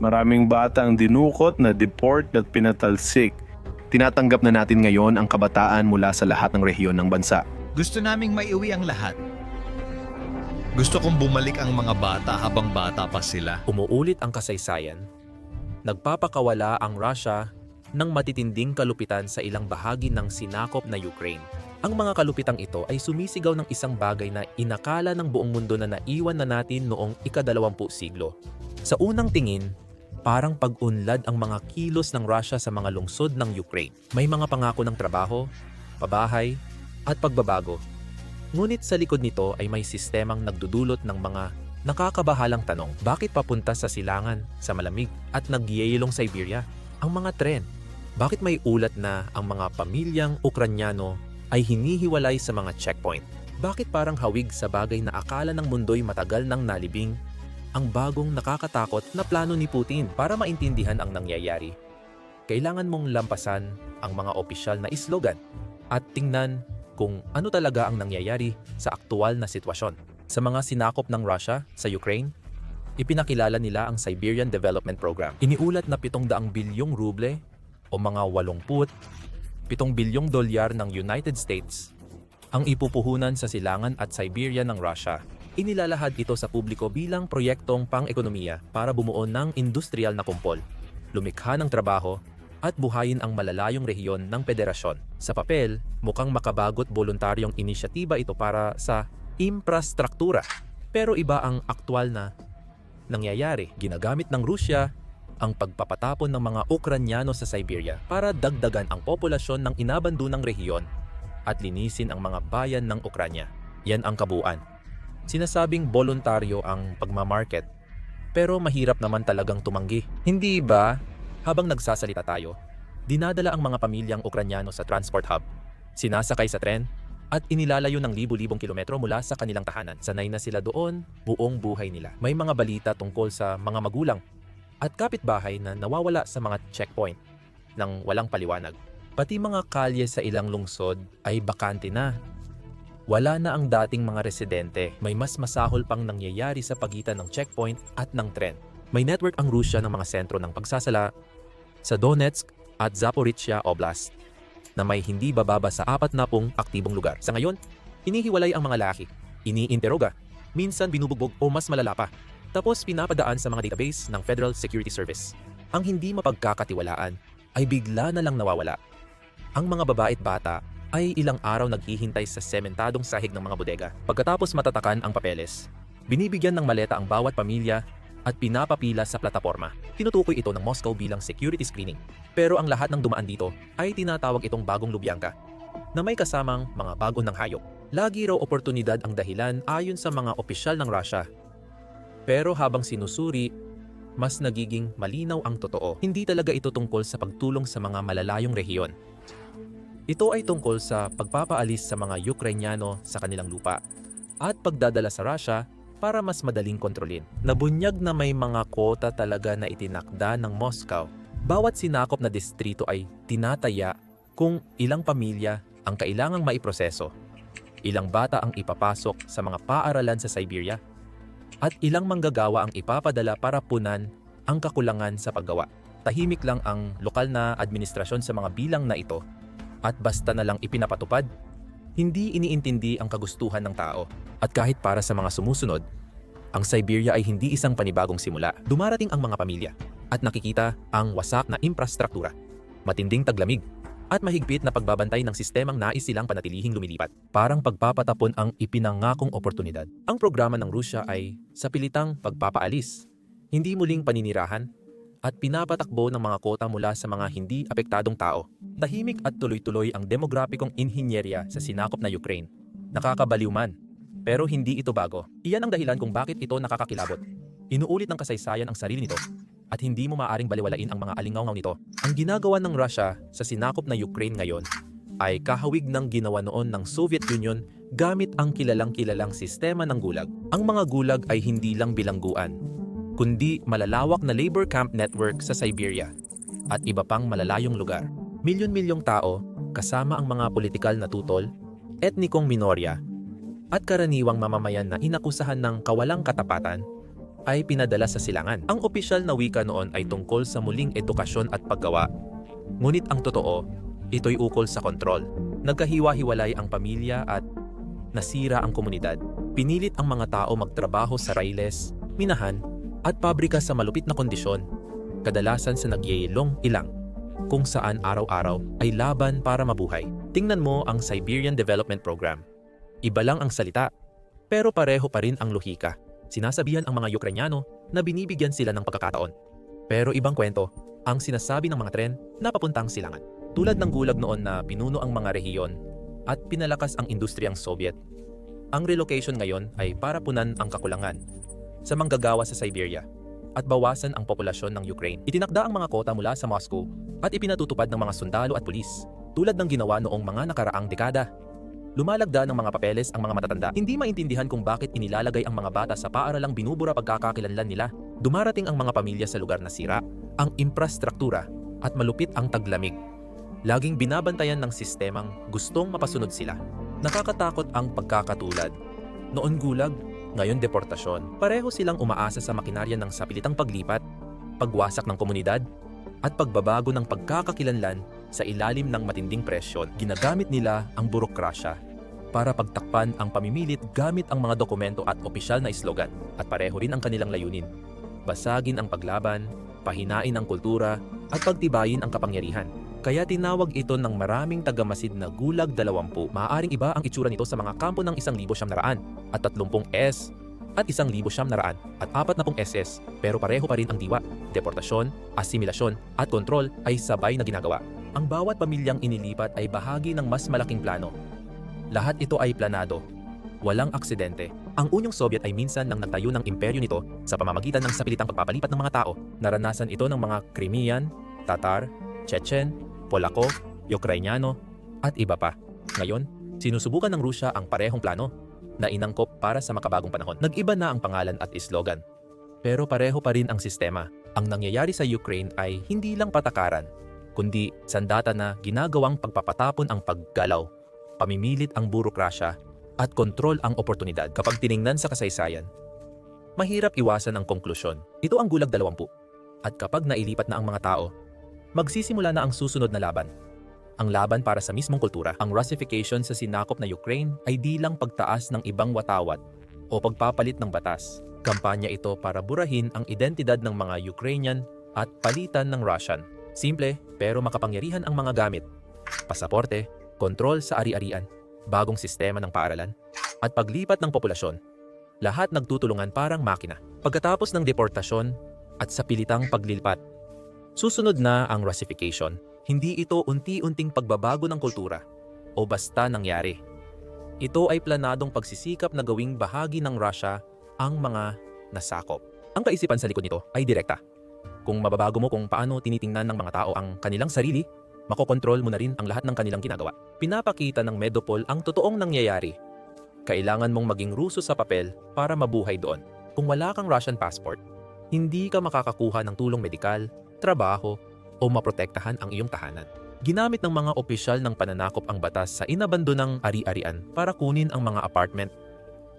Maraming bata ang dinukot, na deport at pinatalsik. Tinatanggap na natin ngayon ang kabataan mula sa lahat ng rehiyon ng bansa. Gusto naming maiuwi ang lahat. Gusto kong bumalik ang mga bata habang bata pa sila. Umuulit ang kasaysayan. Nagpapakawala ang Russia ng matitinding kalupitan sa ilang bahagi ng sinakop na Ukraine. Ang mga kalupitang ito ay sumisigaw ng isang bagay na inakala ng buong mundo na naiwan na natin noong ika-20 siglo. Sa unang tingin, parang pag-unlad ang mga kilos ng Russia sa mga lungsod ng Ukraine. May mga pangako ng trabaho, pabahay, at pagbabago. Ngunit sa likod nito ay may sistemang nagdudulot ng mga nakakabahalang tanong. Bakit papunta sa silangan, sa malamig, at nagyeyelong Siberia? Ang mga tren. Bakit may ulat na ang mga pamilyang Ukranyano ay hinihiwalay sa mga checkpoint? Bakit parang hawig sa bagay na akala ng mundo'y matagal nang nalibing ang bagong nakakatakot na plano ni Putin? Para maintindihan ang nangyayari, kailangan mong lampasan ang mga opisyal na slogan at tingnan kung ano talaga ang nangyayari sa aktual na sitwasyon. Sa mga sinakop ng Russia sa Ukraine, ipinakilala nila ang Siberian Development Program. Iniulat na 700 bilyong ruble o mga 87 bilyong dolyar ng United States ang ipupuhunan sa silangan at Siberia ng Russia. Inilalahad ito sa publiko bilang proyektong pang-ekonomiya para bumuo ng industrial na kumpol, lumikha ng trabaho, at buhayin ang malalayong rehiyon ng federasyon. Sa papel, mukhang makabagot voluntaryong inisyatiba ito para sa infrastruktura. Pero iba ang aktwal na nangyayari. Ginagamit ng Rusya ang pagpapatapon ng mga Ukranyano sa Siberia para dagdagan ang populasyon ng inabandonang rehiyon at linisin ang mga bayan ng Ukranya. Yan ang kabuuan. Sinasabing voluntaryo ang pagmamarket, pero mahirap naman talagang tumanggi. Hindi ba? Habang nagsasalita tayo, dinadala ang mga pamilyang Ukranyano sa transport hub, sinasakay sa tren, at inilalayo ng libu-libong kilometro mula sa kanilang tahanan. Sanay na sila doon, buong buhay nila. May mga balita tungkol sa mga magulang at kapitbahay na nawawala sa mga checkpoint ng walang paliwanag. Pati mga kalye sa ilang lungsod ay bakante na. Wala na ang dating mga residente. May mas masahol pang nangyayari sa pagitan ng checkpoint at ng tren. May network ang Rusya ng mga sentro ng pagsasala sa Donetsk at Zaporizhia Oblast na may hindi bababa sa 40 aktibong lugar. Sa ngayon, hinihiwalay ang mga laki, iniinteroga, minsan binubugbog o mas malala pa, tapos pinapadaan sa mga database ng Federal Security Service. Ang hindi mapagkakatiwalaan ay bigla na lang nawawala. Ang mga babae at bata ay ilang araw naghihintay sa sementadong sahig ng mga bodega. Pagkatapos matatakan ang papeles, binibigyan ng maleta ang bawat pamilya at pinapapila sa plataporma. Tinutukoy ito ng Moscow bilang security screening. Pero ang lahat ng dumaan dito ay tinatawag itong bagong Lubyanka, na may kasamang mga bago ng hayop. Lagi raw oportunidad ang dahilan ayon sa mga opisyal ng Russia. Pero habang sinusuri, mas nagiging malinaw ang totoo. Hindi talaga ito tungkol sa pagtulong sa mga malalayong rehiyon. Ito ay tungkol sa pagpapaalis sa mga Ukrainyano sa kanilang lupa at pagdadala sa Russia para mas madaling kontrolin. Nabunyag na may mga kota talaga na itinakda ng Moscow. Bawat sinakop na distrito ay tinataya kung ilang pamilya ang kailangang maiproseso, ilang bata ang ipapasok sa mga paaralan sa Siberia, at ilang manggagawa ang ipapadala para punan ang kakulangan sa paggawa. Tahimik lang ang lokal na administrasyon sa mga bilang na ito, at basta na lang ipinapatupad, hindi iniintindi ang kagustuhan ng tao. At kahit para sa mga sumusunod, ang Siberia ay hindi isang panibagong simula. Dumarating ang mga pamilya at nakikita ang wasak na infrastruktura, matinding taglamig, at mahigpit na pagbabantay ng sistemang nais silang panatilihing lumilipat. Parang pagpapatapon ang ipinangakong oportunidad. Ang programa ng Rusya ay sa pilitang pagpapaalis, hindi muling paninirahan, at pinapatakbo ng mga kota mula sa mga hindi apektadong tao. Tahimik at tuloy-tuloy ang demograpikong inhinyerya sa sinakop na Ukraine. Nakakabaliw man, pero hindi ito bago. Iyan ang dahilan kung bakit ito nakakakilabot. Inuulit ng kasaysayan ang sarili nito, at hindi mo maaaring baliwalain ang mga alingaw nito. Ang ginagawa ng Russia sa sinakop na Ukraine ngayon ay kahawig ng ginawa noon ng Soviet Union gamit ang kilalang-kilalang sistema ng gulag. Ang mga gulag ay hindi lang bilangguan, kundi malalawak na labor camp network sa Siberia at iba pang malalayong lugar. Milyon-milyong tao, kasama ang mga politikal na tutol, etnikong minorya, at karaniwang mamamayan na inakusahan ng kawalang katapatan, ay pinadala sa silangan. Ang opisyal na wika noon ay tungkol sa muling edukasyon at paggawa. Ngunit ang totoo, ito'y ukol sa kontrol. Nagkahiwa-hiwalay ang pamilya at nasira ang komunidad. Pinilit ang mga tao magtrabaho sa railes, minahan, at pabrika sa malupit na kondisyon, kadalasan sa nagyayelong ilang, kung saan araw-araw ay laban para mabuhay. Tingnan mo ang Siberian Development Program. Iba lang ang salita, pero pareho pa rin ang lohika. Sinasabihan ang mga Ukrainyano na binibigyan sila ng pagkakataon. Pero ibang kwento, ang sinasabi ng mga tren na papuntang silangan. Tulad ng gulag noon na pinuno ang mga rehiyon at pinalakas ang industriyang Soviet, ang relocation ngayon ay para punan ang kakulangan sa manggagawa sa Siberia at bawasan ang populasyon ng Ukraine. Itinakda ang mga kota mula sa Moscow at ipinatutupad ng mga sundalo at pulis, tulad ng ginawa noong mga nakaraang dekada. Lumalagda ng mga papeles ang mga matatanda. Hindi maintindihan kung bakit inilalagay ang mga bata sa paaralang binubura pagkakakilanlan nila. Dumarating ang mga pamilya sa lugar na sira, ang infrastruktura at malupit ang taglamig. Laging binabantayan ng sistemang gustong mapasunod sila. Nakakatakot ang pagkakatulad. Noon gulag, ngayon deportasyon. Pareho silang umaasa sa makinarya ng sapilitang paglipat, pagwasak ng komunidad, at pagbabago ng pagkakakilanlan sa ilalim ng matinding presyon. Ginagamit nila ang burokrasya para pagtakpan ang pamimilit gamit ang mga dokumento at opisyal na slogan. At pareho rin ang kanilang layunin. Basagin ang paglaban, pahinain ang kultura, at pagtibayin ang kapangyarihan. Kaya tinawag ito ng maraming tagamasid na Gulag 20. Maaaring iba ang itsura nito sa mga kampo ng 1,900 at 30 S at 1,900 at 40 SS, pero pareho pa rin ang diwa, deportasyon, asimilasyon at kontrol ay sabay na ginagawa. Ang bawat pamilyang inilipat ay bahagi ng mas malaking plano. Lahat ito ay planado. Walang aksidente. Ang Unyong Soviet ay minsan nang nagtayo ng imperyo nito sa pamamagitan ng sapilitang pagpapalipat ng mga tao. Naranasan ito ng mga Crimean, Tatar, Chechen, Polako, Ukrainyano, at iba pa. Ngayon, sinusubukan ng Rusya ang parehong plano na inangkop para sa makabagong panahon. Nag-iba na ang pangalan at slogan. Pero pareho pa rin ang sistema. Ang nangyayari sa Ukraine ay hindi lang patakaran, kundi sandata na ginagawang pagpapatapon ang paggalaw, pamimilit ang burokrasya, at kontrol ang oportunidad. Kapag tiningnan sa kasaysayan, mahirap iwasan ang konklusyon. Ito ang Gulag 20. At kapag nailipat na ang mga tao, magsisimula na ang susunod na laban. Ang laban para sa mismong kultura. Ang Russification sa sinakop na Ukraine ay di lang pagtaas ng ibang watawat o pagpapalit ng batas. Kampanya ito para burahin ang identidad ng mga Ukrainian at palitan ng Russian. Simple pero makapangyarihan ang mga gamit. Pasaporte, kontrol sa ari-arian, bagong sistema ng paaralan, at paglipat ng populasyon. Lahat nagtutulungan parang makina. Pagkatapos ng deportasyon at sa pilitang paglilipat, susunod na ang Russification. Hindi ito unti-unting pagbabago ng kultura o basta nangyari. Ito ay planadong pagsisikap na gawing bahagi ng Russia ang mga nasakop. Ang kaisipan sa likod nito ay direkta. Kung mababago mo kung paano tinitingnan ng mga tao ang kanilang sarili, makokontrol mo na rin ang lahat ng kanilang ginagawa. Pinapakita ng Medopol ang totoong nangyayari. Kailangan mong maging Ruso sa papel para mabuhay doon. Kung wala kang Russian passport, hindi ka makakakuha ng tulong medikal, trabaho, o maprotektahan ang iyong tahanan. Ginamit ng mga opisyal ng pananakop ang batas sa inabandonang ari-arian para kunin ang mga apartment.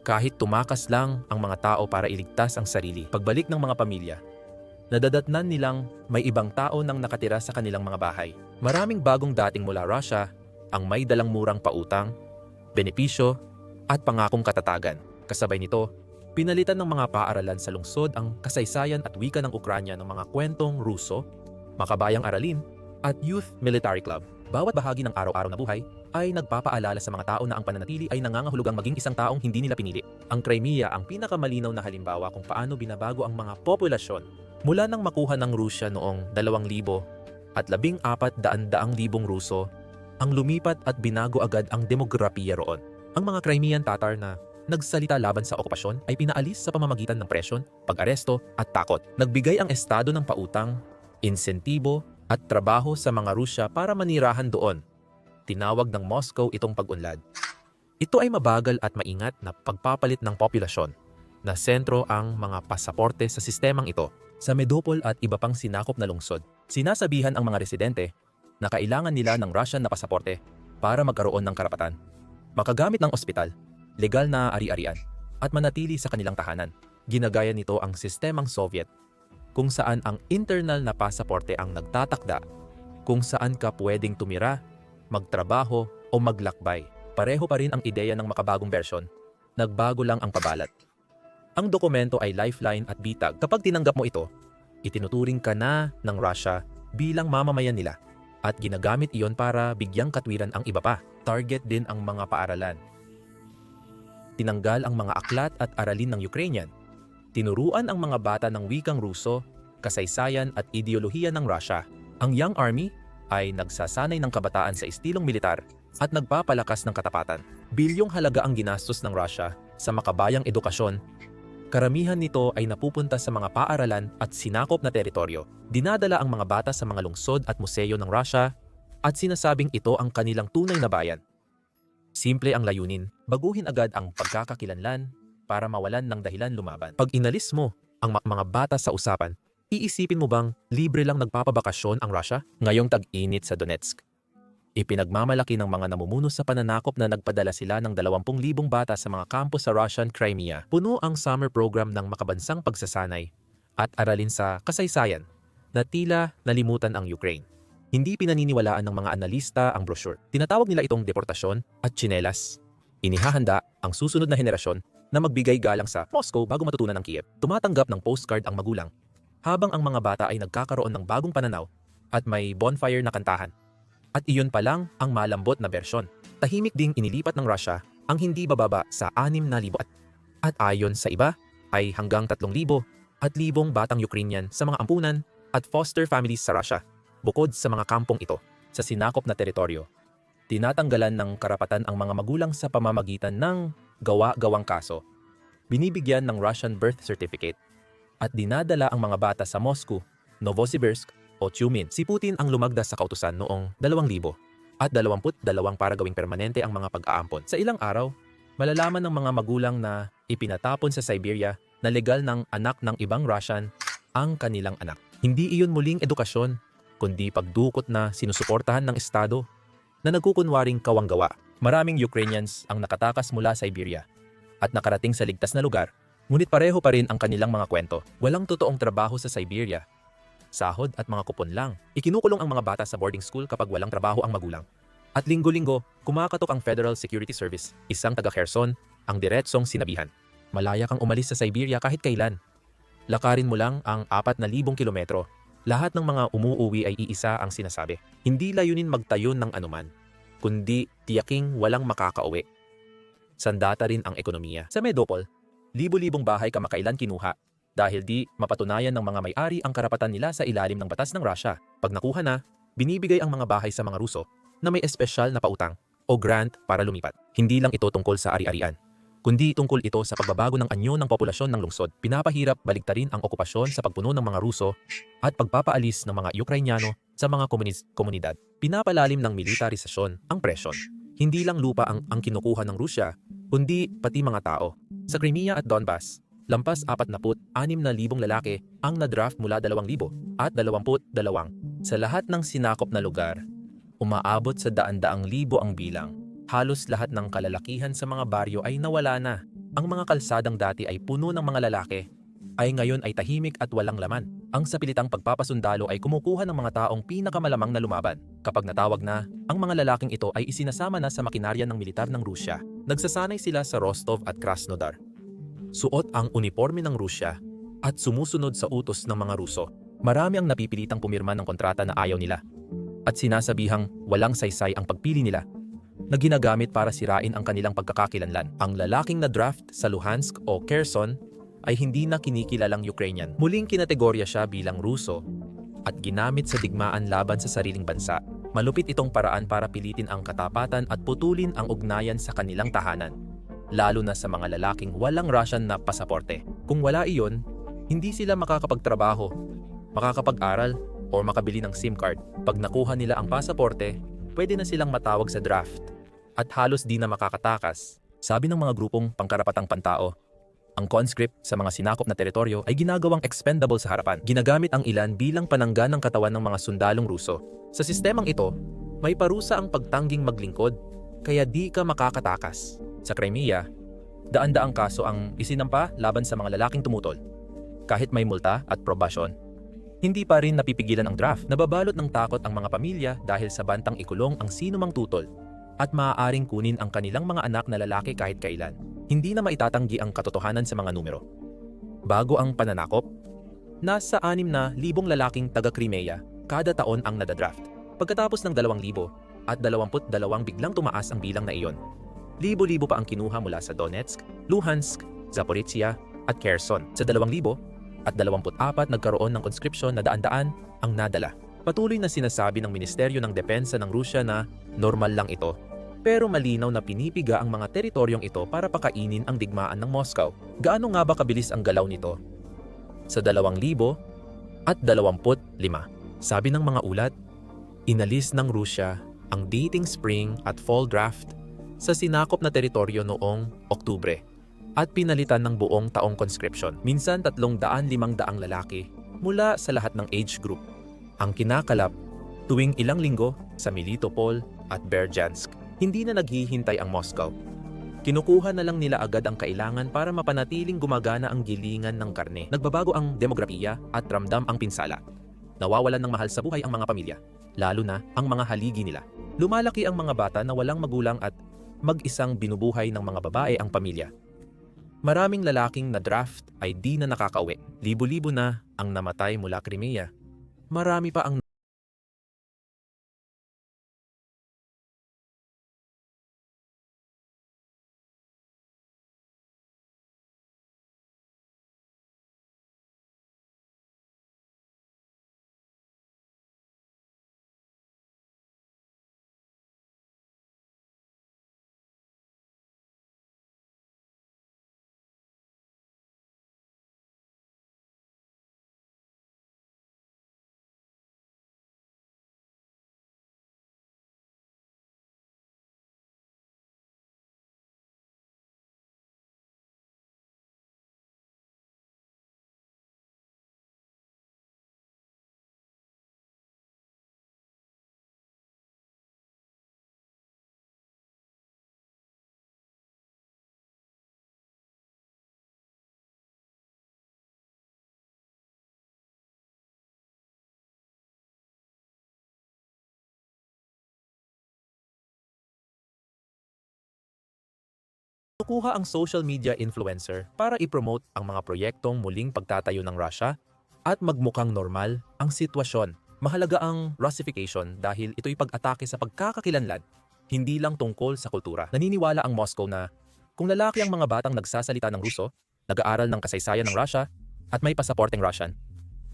Kahit tumakas lang ang mga tao para iligtas ang sarili. Pagbalik ng mga pamilya, nadadatnan nilang may ibang tao nang nakatira sa kanilang mga bahay. Maraming bagong dating mula Russia ang may dalang murang pautang, benepisyo, at pangakong katatagan. Kasabay nito, pinalitan ng mga paaralan sa lungsod ang kasaysayan at wika ng Ukranya ng mga kwentong Ruso, makabayang aralin, at Youth Military Club. Bawat bahagi ng araw-araw na buhay ay nagpapaalala sa mga tao na ang pananatili ay nangangahulugang maging isang taong hindi nila pinili. Ang Crimea ang pinakamalinaw na halimbawa kung paano binabago ang mga populasyon. Mula nang makuha ng Rusya noong 2,000 at 14,000 Ruso, ang lumipat at binago agad ang demografiya roon. Ang mga Crimean Tatar na nagsalita laban sa okupasyon ay pinaalis sa pamamagitan ng presyon, pag-aresto at takot. Nagbigay ang estado ng pautang, insentibo at trabaho sa mga Rusya para manirahan doon. Tinawag ng Moscow itong pag-unlad. Ito ay mabagal at maingat na pagpapalit ng populasyon na sentro ang mga pasaporte sa sistemang ito. Sa Medopol at iba pang sinakop na lungsod, sinasabihan ang mga residente na kailangan nila ng Russian na pasaporte para magkaroon ng karapatan, makagamit ng ospital, legal na ari-arian, at manatili sa kanilang tahanan. Ginagaya nito ang sistemang Soviet, kung saan ang internal na pasaporte ang nagtatakda kung saan ka pwedeng tumira, magtrabaho o maglakbay. Pareho pa rin ang ideya ng makabagong bersyon. Nagbago lang ang pabalat. Ang dokumento ay lifeline at bitag. Kapag tinanggap mo ito, itinuturing ka na ng Russia bilang mamamayan nila at ginagamit iyon para bigyang katwiran ang iba pa. Target din ang mga paaralan. Tinanggal ang mga aklat at aralin ng Ukrainian. Tinuruan ang mga bata ng wikang Ruso, kasaysayan at ideolohiya ng Russia. Ang Young Army ay nagsasanay ng kabataan sa estilong militar at nagpapalakas ng katapatan. Bilyong halaga ang ginastos ng Russia sa makabayang edukasyon. Karamihan nito ay napupunta sa mga paaralan at sinakop na teritoryo. Dinadala ang mga bata sa mga lungsod at museo ng Russia at sinasabing ito ang kanilang tunay na bayan. Simple ang layunin, baguhin agad ang pagkakakilanlan para mawalan ng dahilan lumaban. Pag inalis mo ang mga bata sa usapan, iisipin mo bang libre lang nagpapabakasyon ang Russia? Ngayong tag-init sa Donetsk, ipinagmamalaki ng mga namumuno sa pananakop na nagpadala sila ng 20,000 bata sa mga kampo sa Russian Crimea. Puno ang summer program ng makabansang pagsasanay at aralin sa kasaysayan na tila nalimutan ang Ukraine. Hindi pinaniniwalaan ng mga analista ang brochure. Tinatawag nila itong deportasyon at tsinelas. Inihahanda ang susunod na henerasyon na magbigay galang sa Moscow bago matutunan ng Kiev. Tumatanggap ng postcard ang magulang, habang ang mga bata ay nagkakaroon ng bagong pananaw at may bonfire na kantahan. At iyon pa lang ang malambot na bersyon. Tahimik ding inilipat ng Russia ang hindi bababa sa 6,000 at ayon sa iba ay hanggang 3,000 at 1,000 batang Ukrainian sa mga ampunan at foster families sa Russia. Bukod sa mga kampong ito, sa sinakop na teritoryo, tinatanggalan ng karapatan ang mga magulang sa pamamagitan ng gawa-gawang kaso. Binibigyan ng Russian birth certificate at dinadala ang mga bata sa Moscow, Novosibirsk o Tyumen. Si Putin ang lumagda sa kautusan noong 2000 at 22 para gawing permanente ang mga pag-aampon. Sa ilang araw, malalaman ng mga magulang na ipinatapon sa Siberia na legal ng anak ng ibang Russian ang kanilang anak. Hindi iyon muling edukasyon, kundi pagdukot na sinusuportahan ng Estado na nagkukunwaring kawanggawa. Maraming Ukrainians ang nakatakas mula sa Siberia at nakarating sa ligtas na lugar, ngunit pareho pa rin ang kanilang mga kwento. Walang totoong trabaho sa Siberia, sahod at mga kupon lang. Ikinukulong ang mga bata sa boarding school kapag walang trabaho ang magulang. At linggo-linggo, kumakatok ang Federal Security Service, isang taga-Kherson, ang diretsong sinabihan. Malaya kang umalis sa Siberia kahit kailan. Lakarin mo lang ang 4,000 kilometro. Lahat ng mga umuuwi ay iisa ang sinasabi. Hindi layunin magtayo ng anuman, kundi tiyaking walang makakauwi. Sandata rin ang ekonomiya. Sa Medopol, libo-libong bahay kamakailan kinuha dahil di mapatunayan ng mga may-ari ang karapatan nila sa ilalim ng batas ng Russia. Pag nakuha na, binibigay ang mga bahay sa mga Ruso na may espesyal na pautang o grant para lumipat. Hindi lang ito tungkol sa ari-arian, kundi tungkol ito sa pagbabago ng anyo ng populasyon ng lungsod. Pinapahirap baligtarin ang okupasyon sa pagpuno ng mga Ruso at pagpapaalis ng mga Ukrainyano sa mga komunidad. Pinapalalim ng militarisasyon ang presyon. Hindi lang lupa ang kinukuha ng Rusya, kundi pati mga tao. Sa Crimea at Donbas, lampas 46,000 lalaki ang na-draft mula 2,000 at 22. Sa lahat ng sinakop na lugar, umaabot sa daan-daang libo ang bilang. Halos lahat ng kalalakihan sa mga baryo ay nawala na. Ang mga kalsadang dati ay puno ng mga lalaki, ay ngayon ay tahimik at walang laman. Ang sapilitang pagpapasundalo ay kumukuha ng mga taong pinakamalamang na lumaban. Kapag natawag na, ang mga lalaking ito ay isinasama na sa makinarya ng militar ng Rusya. Nagsasanay sila sa Rostov at Krasnodar. Suot ang uniforme ng Rusya at sumusunod sa utos ng mga Ruso. Marami ang napipilitang pumirma ng kontrata na ayaw nila at sinasabihang walang saysay ang pagpili nila na ginagamit para sirain ang kanilang pagkakakilanlan. Ang lalaking na draft sa Luhansk o Kherson ay hindi na kinikilalang Ukrainian. Muling kinategorya siya bilang Ruso at ginamit sa digmaan laban sa sariling bansa. Malupit itong paraan para pilitin ang katapatan at putulin ang ugnayan sa kanilang tahanan, lalo na sa mga lalaking walang Russian na pasaporte. Kung wala iyon, hindi sila makakapagtrabaho, makakapag-aral, o makabili ng SIM card. Pag nakuha nila ang pasaporte, pwede na silang matawag sa draft at halos di na makakatakas. Sabi ng mga grupong pangkarapatang pantao, ang conscript sa mga sinakop na teritoryo ay ginagawang expendable sa harapan. Ginagamit ang ilan bilang panangga ng katawan ng mga sundalong Ruso. Sa sistemang ito, may parusa ang pagtangging maglingkod, kaya di ka makakatakas. Sa Crimea, Daan-daang kaso ang isinampa laban sa mga lalaking tumutol. Kahit may multa at probasyon, hindi pa rin napipigilan ang draft. Nababalot ng takot ang mga pamilya dahil sa bantang ikulong ang sino mang tutol at maaaring kunin ang kanilang mga anak na lalaki kahit kailan. Hindi na maitatanggi ang katotohanan sa mga numero. Bago ang pananakop, nasa 6,000 lalaking taga-Crimea kada taon ang nadadraft. Pagkatapos ng 2,000 at 22 biglang tumaas ang bilang na iyon. Libo-libo pa ang kinuha mula sa Donetsk, Luhansk, Zaporizhia at Kherson. Sa 2,000 at 24 nagkaroon ng conscription na daan-daan ang nadala. Patuloy na sinasabi ng Ministeryo ng Depensa ng Rusya na normal lang ito. Pero malinaw na pinipiga ang mga teritoryong ito para pakainin ang digmaan ng Moscow. Gaano nga ba kabilis ang galaw nito? Sa 2,000 at 25, sabi ng mga ulat, inalis ng Rusya ang dating spring at fall draft sa sinakop na teritoryo noong Oktubre at pinalitan ng buong taong conscription. Minsan 300-500 lalaki mula sa lahat ng age group ang kinakalap tuwing ilang linggo sa Melitopol at Berdyansk. Hindi na naghihintay ang Moscow. Kinukuha na lang nila agad ang kailangan para mapanatiling gumagana ang gilingan ng karne. Nagbabago ang demografiya at ramdam ang pinsala. Nawawalan ng mahal sa buhay ang mga pamilya, lalo na ang mga haligi nila. Lumalaki ang mga bata na walang magulang at mag-isang binubuhay ng mga babae ang pamilya. Maraming lalaking na draft ay di na nakakauwi. Libo-libo na ang namatay mula Crimea. Marami pa ang kukuha ang social media influencer para i-promote ang mga proyektong muling pagtatayo ng Russia at magmukhang normal ang sitwasyon. Mahalaga ang Russification dahil ito'y pag-atake sa pagkakakilanlan, hindi lang tungkol sa kultura. Naniniwala ang Moscow na kung lalaki ang mga batang nagsasalita ng Ruso, nag-aaral ng kasaysayan ng Russia, at may pasaporteng Russian,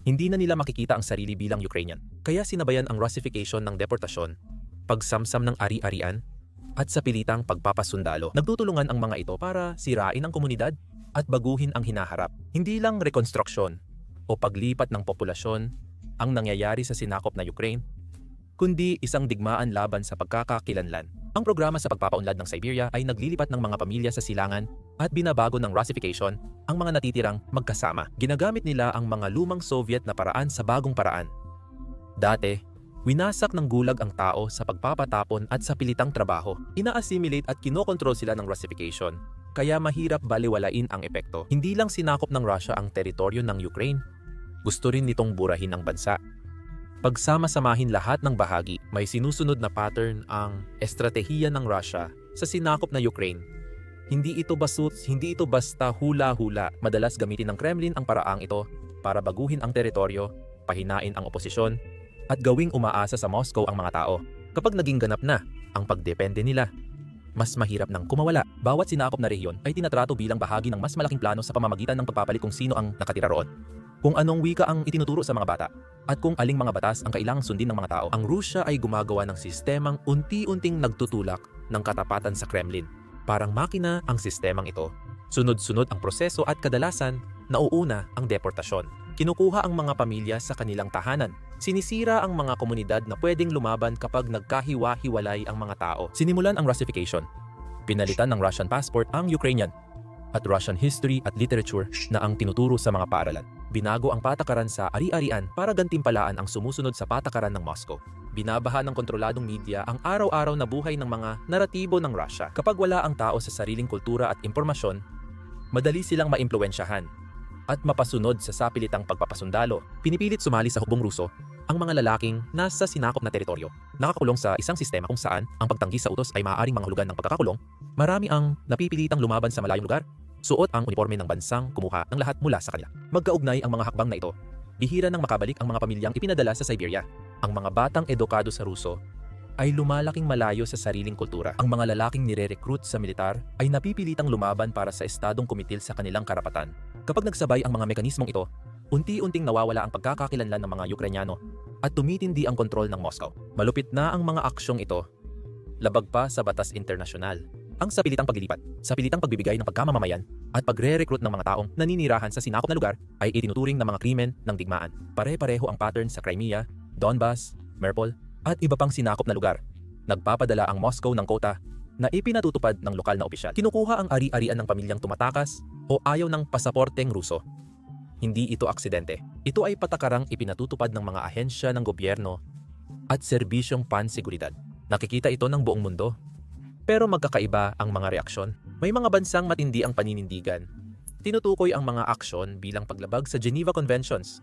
hindi na nila makikita ang sarili bilang Ukrainian. Kaya sinabayan ang Russification ng deportasyon, pagsamsam ng ari-arian, at sa pilitang pagpapasundalo. Nagtutulungan ang mga ito para sirain ang komunidad at baguhin ang hinaharap. Hindi lang rekonstruksyon o paglipat ng populasyon ang nangyayari sa sinakop na Ukraine, kundi isang digmaan laban sa pagkakakilanlan. Ang programa sa pagpapaunlad ng Siberia ay naglilipat ng mga pamilya sa silangan at binabago ng Russification ang mga natitirang magkasama. Ginagamit nila ang mga lumang Soviet na paraan sa bagong paraan. Dati, winasak ng gulag ang tao sa pagpapatapon at sa pilitang trabaho. Ina-assimilate at kinokontrol sila ng Russification, kaya mahirap baliwalain ang epekto. Hindi lang sinakop ng Russia ang teritoryo ng Ukraine, gusto rin nitong burahin ang bansa. Pagsama-samahin lahat ng bahagi, may sinusunod na pattern ang estratehiya ng Russia sa sinakop na Ukraine. Hindi ito basta hula-hula. Madalas gamitin ng Kremlin ang paraang ito para baguhin ang teritoryo, pahinain ang oposisyon, at gawing umaasa sa Moscow ang mga tao. Kapag naging ganap na ang pagdepende nila, mas mahirap nang kumawala. Bawat sinakop na rehiyon ay tinatrato bilang bahagi ng mas malaking plano sa pamamagitan ng pagpapalit kung sino ang nakatira roon, kung anong wika ang itinuturo sa mga bata, at kung aling mga batas ang kailangang sundin ng mga tao. Ang Rusya ay gumagawa ng sistemang unti-unting nagtutulak ng katapatan sa Kremlin. Parang makina ang sistemang ito. Sunod-sunod ang proseso at kadalasan, nauuna ang deportasyon. Kinukuha ang mga pamilya sa kanilang tahanan. Sinisira ang mga komunidad na pwedeng lumaban kapag nagkahiwa-hiwalay ang mga tao. Sinimulan ang Russification. Pinalitan ng Russian passport ang Ukrainian. at Russian history at literature na ang tinuturo sa mga paaralan. Binago ang patakaran sa ari-arian para gantimpalaan ang sumusunod sa patakaran ng Moscow. Binabaha ng kontroladong media ang araw-araw na buhay ng mga naratibo ng Russia. Kapag wala ang tao sa sariling kultura at impormasyon, madali silang maimpluwensyahan at mapasunod sa sapilitang pagpapasundalo. Pinipilit sumali sa hukbong Ruso ang mga lalaking nasa sinakop na teritoryo. Nakakulong sa isang sistema kung saan ang pagtanggi sa utos ay maaaring manghulugan ng pagkakakulong. Marami ang napipilitang lumaban sa malayong lugar, suot ang uniforme ng bansang kumuha ng lahat mula sa kanila. Magkaugnay ang mga hakbang na ito. Bihira nang makabalik ang mga pamilyang ipinadala sa Siberia. Ang mga batang edukado sa Ruso ay lumalaking malayo sa sariling kultura. Ang mga lalaking nire-recruit sa militar ay napipilitang lumaban para sa estadong kumitil sa kanilang karapatan. Kapag nagsabay ang mga mekanismong ito, unti-unting nawawala ang pagkakakilanlan ng mga Ukrainyano at tumitindi ang kontrol ng Moscow. Malupit na ang mga aksyong ito, labag pa sa batas internasyonal. Ang sapilitang paglilipat, sapilitang pagbibigay ng pagkamamamayan at pagre-recruit ng mga taong naninirahan sa sinakop na lugar ay itinuturing na mga krimen ng digmaan. Pare-pareho ang pattern sa Crimea, Donbas, Mariupol at iba pang sinakop na lugar. Nagpapadala ang Moscow ng kota na ipinatutupad ng lokal na opisyal. Kinukuha ang ari-arian ng pamilyang tumatakas o ayaw ng pasaporteng Ruso. Hindi ito aksidente. Ito ay patakarang ipinatutupad ng mga ahensya ng gobyerno at serbisyong panseguridad. Nakikita ito ng buong mundo. Pero magkakaiba ang mga reaksyon. May mga bansang matindi ang paninindigan. Tinutukoy ang mga aksyon bilang paglabag sa Geneva Conventions,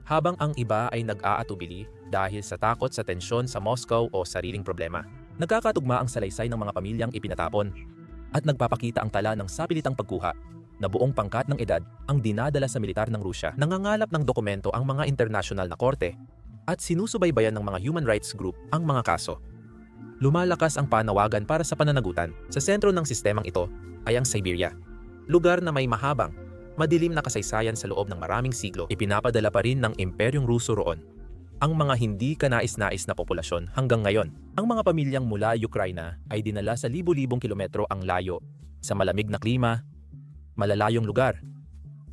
habang ang iba ay nag-aatubili dahil sa takot sa tensyon sa Moscow o sariling problema. Nagkakatugma ang salaysay ng mga pamilyang ipinatapon at nagpapakita ang tala ng sapilitang pagkuha na buong pangkat ng edad ang dinadala sa militar ng Rusya. Nangangalap ng dokumento ang mga internasyonal na korte at sinusubaybayan ng mga human rights group ang mga kaso. Lumalakas ang panawagan para sa pananagutan. Sa sentro ng sistemang ito ay ang Siberia, lugar na may mahabang, madilim na kasaysayan sa loob ng maraming siglo. Ipinapadala pa rin ng Imperyong Ruso roon ang mga hindi kanais-nais na populasyon hanggang ngayon. Ang mga pamilyang mula Ukraina ay dinala sa libu-libong kilometro ang layo sa malamig na klima, malalayong lugar,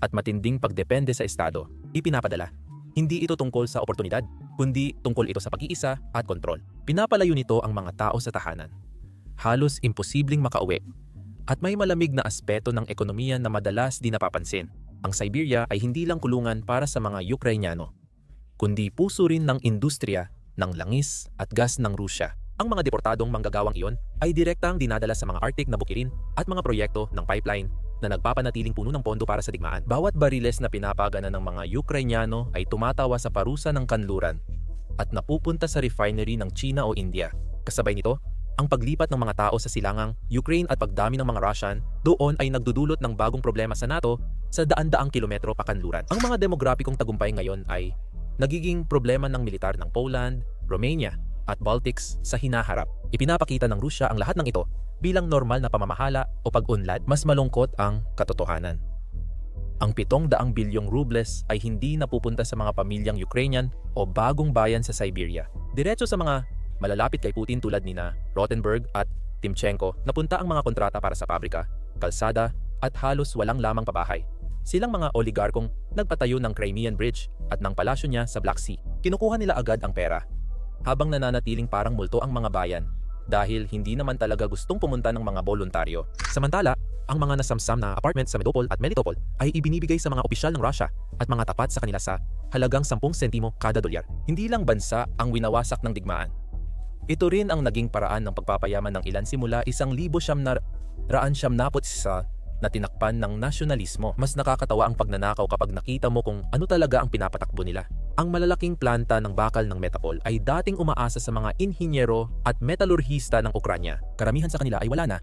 at matinding pagdepende sa estado. Ipinapadala. Hindi ito tungkol sa oportunidad, kundi tungkol ito sa pag-iisa at kontrol. Pinapalayo nito ang mga tao sa tahanan. Halos imposibleng makauwi. At may malamig na aspeto ng ekonomiya na madalas di napapansin. Ang Siberia ay hindi lang kulungan para sa mga Ukrainyano, kundi puso rin ng industriya ng langis at gas ng Rusya. Ang mga deportadong manggagawang iyon ay direktang dinadala sa mga Arctic na bukirin at mga proyekto ng pipeline na nagpapanatiling puno ng pondo para sa digmaan. Bawat bariles na pinapagana ng mga Ukrainyano ay tumatawa sa parusa ng kanluran at napupunta sa refinery ng China o India. Kasabay nito, ang paglipat ng mga tao sa silangang Ukraine at pagdami ng mga Russian doon ay nagdudulot ng bagong problema sa NATO sa daan-daang kilometro pa kanluran. Ang mga demograpikong tagumpay ngayon ay nagiging problema ng militar ng Poland, Romania at Baltics sa hinaharap. Ipinapakita ng Rusya ang lahat ng ito bilang normal na pamamahala o pag-unlad. Mas malungkot ang katotohanan. Ang 700 bilyong rubles ay hindi napupunta sa mga pamilyang Ukrainian o bagong bayan sa Siberia. Diretso sa mga malalapit kay Putin tulad nina Rothenberg at Timchenko, napunta ang mga kontrata para sa pabrika, kalsada at halos walang lamang pabahay. Silang mga oligarkong nagpatayo ng Crimean Bridge at ng palasyo niya sa Black Sea. Kinukuha nila agad ang pera, habang nananatiling parang multo ang mga bayan dahil hindi naman talaga gustong pumunta ng mga voluntaryo. Samantala, ang mga nasamsam na apartment sa Medopol at Melitopol ay ibinibigay sa mga opisyal ng Russia at mga tapat sa kanila sa halagang 10 sentimo kada dolyar. Hindi lang bansa ang winawasak ng digmaan. Ito rin ang naging paraan ng pagpapayaman ng ilan simula 1,991 na tinakpan ng nasyonalismo. Mas nakakatawa ang pagnanakaw kapag nakita mo kung ano talaga ang pinapatakbo nila. Ang malalaking planta ng bakal ng Metapol ay dating umaasa sa mga inhinyero at metalurhista ng Ukranya. Karamihan sa kanila ay wala na,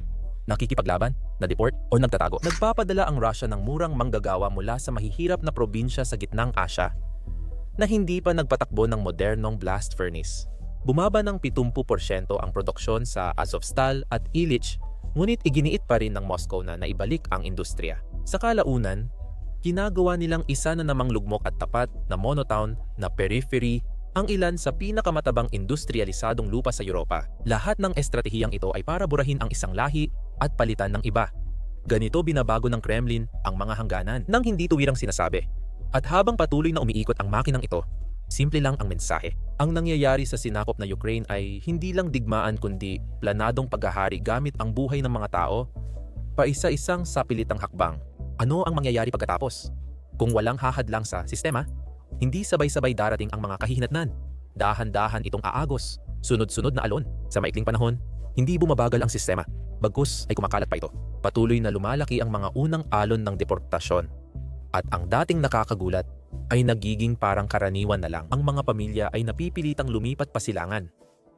nakikipaglaban, na-deport o nagtatago. Nagpapadala ang Russia ng murang manggagawa mula sa mahihirap na probinsya sa gitnang Asya na hindi pa nagpatakbo ng modernong blast furnace. Bumaba ng 70% ang produksyon sa Azovstal at Ilyich, ngunit iginiit pa rin ng Moscow na naibalik ang industriya. Sa kalaunan, ginagawa nilang isa na namang lugmok at tapat na monotown na periphery ang ilan sa pinakamatabang industrialisadong lupa sa Europa. Lahat ng estratehiyang ito ay para burahin ang isang lahi at palitan ng iba. Ganito binabago ng Kremlin ang mga hangganan nang hindi tuwirang sinasabi. At habang patuloy na umiikot ang makinang ito, simple lang ang mensahe. Ang nangyayari sa sinakop na Ukraine ay hindi lang digmaan kundi planadong paghahari gamit ang buhay ng mga tao Paisa-isang sapilitang hakbang. Ano ang mangyayari pagkatapos? Kung walang hahadlang sa sistema, hindi sabay-sabay darating ang mga kahihinatnan. Dahan-dahan itong aagos, sunod-sunod na alon. Sa maikling panahon, hindi bumabagal ang sistema, bagkus ay kumakalat pa ito. Patuloy na lumalaki ang mga unang alon ng deportasyon. At ang dating nakakagulat ay nagiging parang karaniwan na lang. Ang mga pamilya ay napipilitang lumipat pasilangan.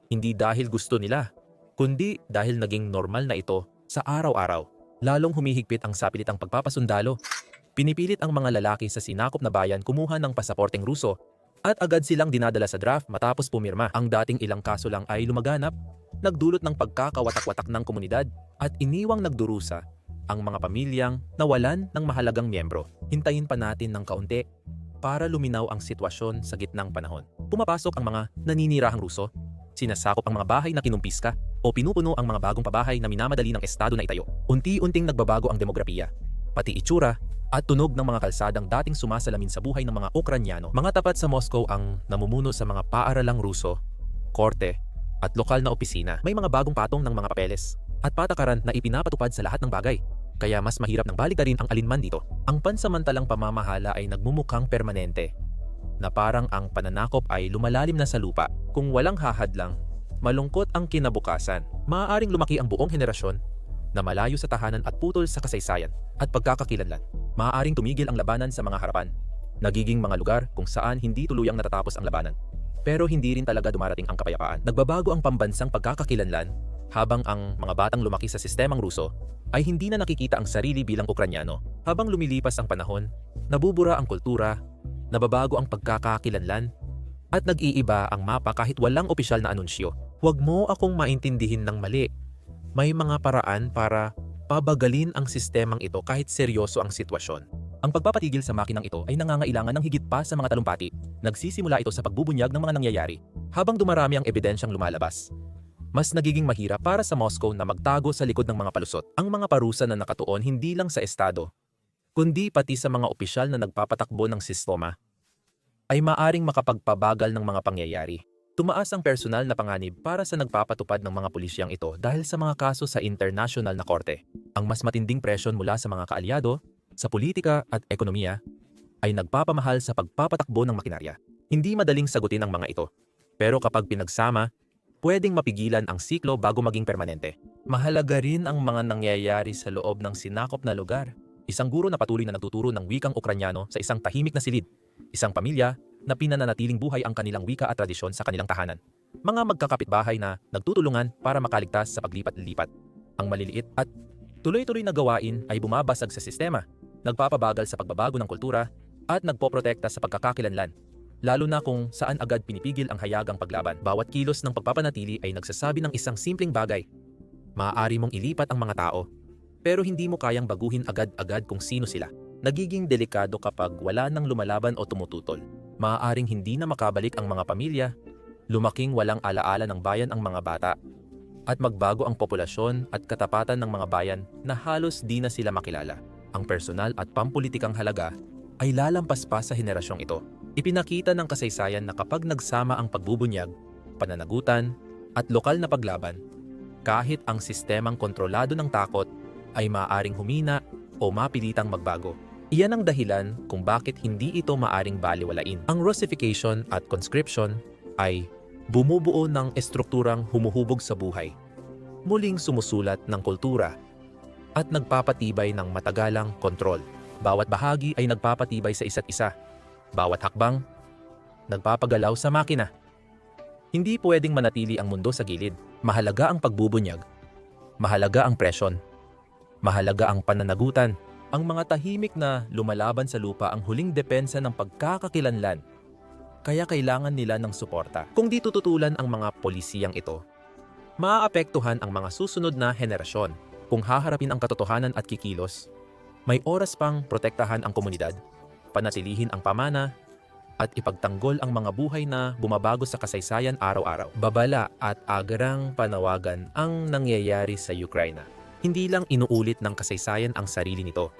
Hindi dahil gusto nila, kundi dahil naging normal na ito sa araw-araw. Lalong humihigpit ang sapilitang pagpapasundalo. Pinipilit ang mga lalaki sa sinakop na bayan kumuha ng pasaporteng Ruso at agad silang dinadala sa draft matapos pumirma. Ang dating ilang kaso lang ay lumaganap, nagdulot ng pagkakawatak-watak ng komunidad at iniwang nagdurusa ang mga pamilyang nawalan ng mahalagang miyembro. Hintayin pa natin ng kaunti para luminaw ang sitwasyon sa gitnang panahon. Pumapasok ang mga naninirahang Ruso, sinasakop ang mga bahay na kinumpiska o pinupuno ang mga bagong pabahay na minamadali ng estado na itayo. Unti-unting nagbabago ang demografiya, pati itsura at tunog ng mga kalsadang dating sumasalamin sa buhay ng mga Ukranyano. Mga tapat sa Moscow ang namumuno sa mga paaralang Ruso, korte at lokal na opisina. May mga bagong patong ng mga papeles at patakaran na ipinapatupad sa lahat ng bagay. Kaya mas mahirap nang baliktarin ang alinman dito. Ang pansamantalang pamamahala ay nagmumukhang permanente, na parang ang pananakop ay lumalalim na sa lupa. Kung walang hahadlang, malungkot ang kinabukasan. Maaaring lumaki ang buong henerasyon na malayo sa tahanan at putol sa kasaysayan at pagkakakilanlan. Maaaring tumigil ang labanan sa mga harapan, nagiging mga lugar kung saan hindi tuluyang natatapos ang labanan. Pero hindi rin talaga dumarating ang kapayapaan. Nagbabago ang pambansang pagkakakilanlan habang ang mga batang lumaki sa sistemang Ruso ay hindi na nakikita ang sarili bilang Ukranyano. Habang lumilipas ang panahon, nabubura ang kultura, nababago ang pagkakakilanlan, at nag-iiba ang mapa kahit walang opisyal na anunsyo. Huwag mo akong maintindihin ng mali. May mga paraan para pabagalin ang sistemang ito kahit seryoso ang sitwasyon. Ang pagpapatigil sa makinang ito ay nangangailangan ng higit pa sa mga talumpati. Nagsisimula ito sa pagbubunyag ng mga nangyayari. Habang dumarami ang ebidensyang lumalabas, mas nagiging mahirap para sa Moscow na magtago sa likod ng mga palusot. Ang mga parusa na nakatuon hindi lang sa estado, kundi pati sa mga opisyal na nagpapatakbo ng sistema, ay maaring makapagpabagal ng mga pangyayari. Tumaas ang personal na panganib para sa nagpapatupad ng mga pulisyang ito dahil sa mga kaso sa international na korte. Ang mas matinding presyon mula sa mga kaalyado, sa politika at ekonomiya, ay nagpapamahal sa pagpapatakbo ng makinarya. Hindi madaling sagutin ang mga ito, pero kapag pinagsama, pwedeng mapigilan ang siklo bago maging permanente. Mahalaga rin ang mga nangyayari sa loob ng sinakop na lugar. Isang guro na patuloy na nagtuturo ng wikang Ukranyano sa isang tahimik na silid. Isang pamilya na pinananatiling buhay ang kanilang wika at tradisyon sa kanilang tahanan. Mga magkakapitbahay na nagtutulungan para makaligtas sa paglipat-lipat. Ang maliliit at tuloy-tuloy na gawain ay bumabasag sa sistema, nagpapabagal sa pagbabago ng kultura at nagpoprotekta sa pagkakakilanlan. Lalo na kung saan agad pinipigil ang hayagang paglaban. Bawat kilos ng pagpapanatili ay nagsasabi ng isang simpleng bagay. Maaari mong ilipat ang mga tao, pero hindi mo kayang baguhin agad-agad kung sino sila. Nagiging delikado kapag wala nang lumalaban o tumututol. Maaaring hindi na makabalik ang mga pamilya, lumaking walang alaala ng bayan ang mga bata, at magbago ang populasyon at katapatan ng mga bayan na halos di na sila makilala. Ang personal at pampulitikang halaga ay lalampas pa sa henerasyong ito. Ipinakita ng kasaysayan na kapag nagsama ang pagbubunyag, pananagutan, at lokal na paglaban, kahit ang sistemang kontrolado ng takot ay maaaring humina o mapilitang magbago. Iyan ang dahilan kung bakit hindi ito maaring baliwalain. Ang Russification at conscription ay bumubuo ng estrukturang humuhubog sa buhay, muling sumusulat ng kultura, at nagpapatibay ng matagalang kontrol. Bawat bahagi ay nagpapatibay sa isa't isa. Bawat hakbang, nagpapagalaw sa makina. Hindi pwedeng manatili ang mundo sa gilid. Mahalaga ang pagbubunyag. Mahalaga ang presyon. Mahalaga ang pananagutan. Ang mga tahimik na lumalaban sa lupa ang huling depensa ng pagkakakilanlan. Kaya kailangan nila ng suporta. Kung di tututulan ang mga polisiyang ito, maaapektuhan ang mga susunod na henerasyon. Kung haharapin ang katotohanan at kikilos, may oras pang protektahan ang komunidad, panatilihin ang pamana, at ipagtanggol ang mga buhay na bumabago sa kasaysayan araw-araw. Babala at agarang panawagan ang nangyayari sa Ukraine. Hindi lang inuulit ng kasaysayan ang sarili nito.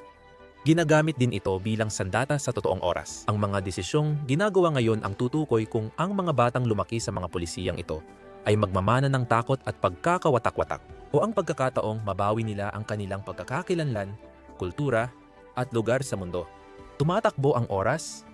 Ginagamit din ito bilang sandata sa totoong oras. Ang mga desisyong ginagawa ngayon ang tutukoy kung ang mga batang lumaki sa mga polisiyang ito ay magmamana ng takot at pagkakawatak-watak. o ang pagkakataong mabawi nila ang kanilang pagkakakilanlan, kultura, at lugar sa mundo. Tumatakbo ang oras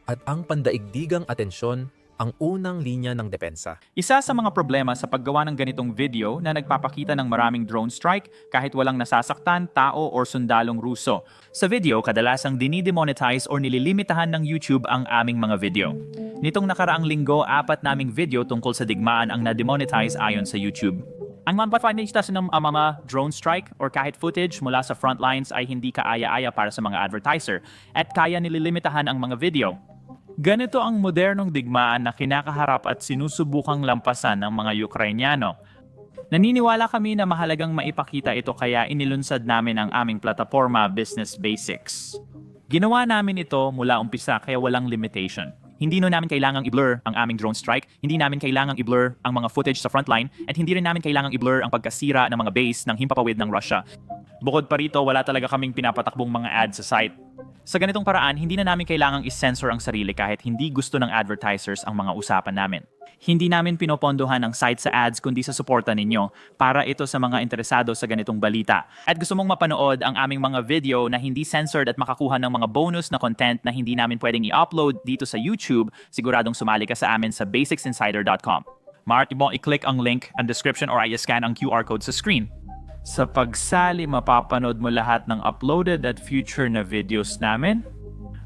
at ang pandaigdigang atensyon ang unang linya ng depensa. Isa sa mga problema sa paggawa ng ganitong video na nagpapakita ng maraming drone strike kahit walang nasasaktan, tao or sundalong Ruso. Sa video, kadalasang dinidemonetize or nililimitahan ng YouTube ang aming mga video. Nitong nakaraang linggo, 4 naming video tungkol sa digmaan ang na-demonetize ayon sa YouTube. Ang manfafanista ng mga drone strike or kahit footage mula sa frontlines ay hindi kaaya-aya para sa mga advertiser at kaya nililimitahan ang mga video. Ganito ang modernong digmaan na kinakaharap at sinusubukang lampasan ng mga Ukrainyano. Naniniwala kami na mahalagang maipakita ito kaya inilunsad namin ang aming plataforma Business Basics. Ginawa namin ito mula umpisa kaya walang limitation. Hindi namin kailangang i-blur ang aming drone strike, hindi namin kailangang i-blur ang mga footage sa frontline, at hindi rin namin kailangang i-blur ang pagkasira ng mga base ng himpapawid ng Russia. Bukod pa rito, wala talaga kaming pinapatakbong mga ads sa site. Sa ganitong paraan, hindi na namin kailangang i-censor ang sarili kahit hindi gusto ng advertisers ang mga usapan namin. Hindi namin pinopondohan ang site sa ads kundi sa suporta ninyo para ito sa mga interesado sa ganitong balita. At gusto mong mapanood ang aming mga video na hindi censored at makakuha ng mga bonus na content na hindi namin pwedeng i-upload dito sa YouTube, siguradong sumali ka sa amin sa basicsinsider.com. Maaari mo i-click ang link ang description or i-scan ang QR code sa screen. Sa pagsali, mapapanood mo lahat ng uploaded at future na videos namin.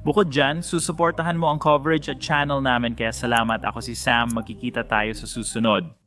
Bukod dyan, susuportahan mo ang coverage at channel namin kaya salamat. Ako si Sam, magkikita tayo sa susunod.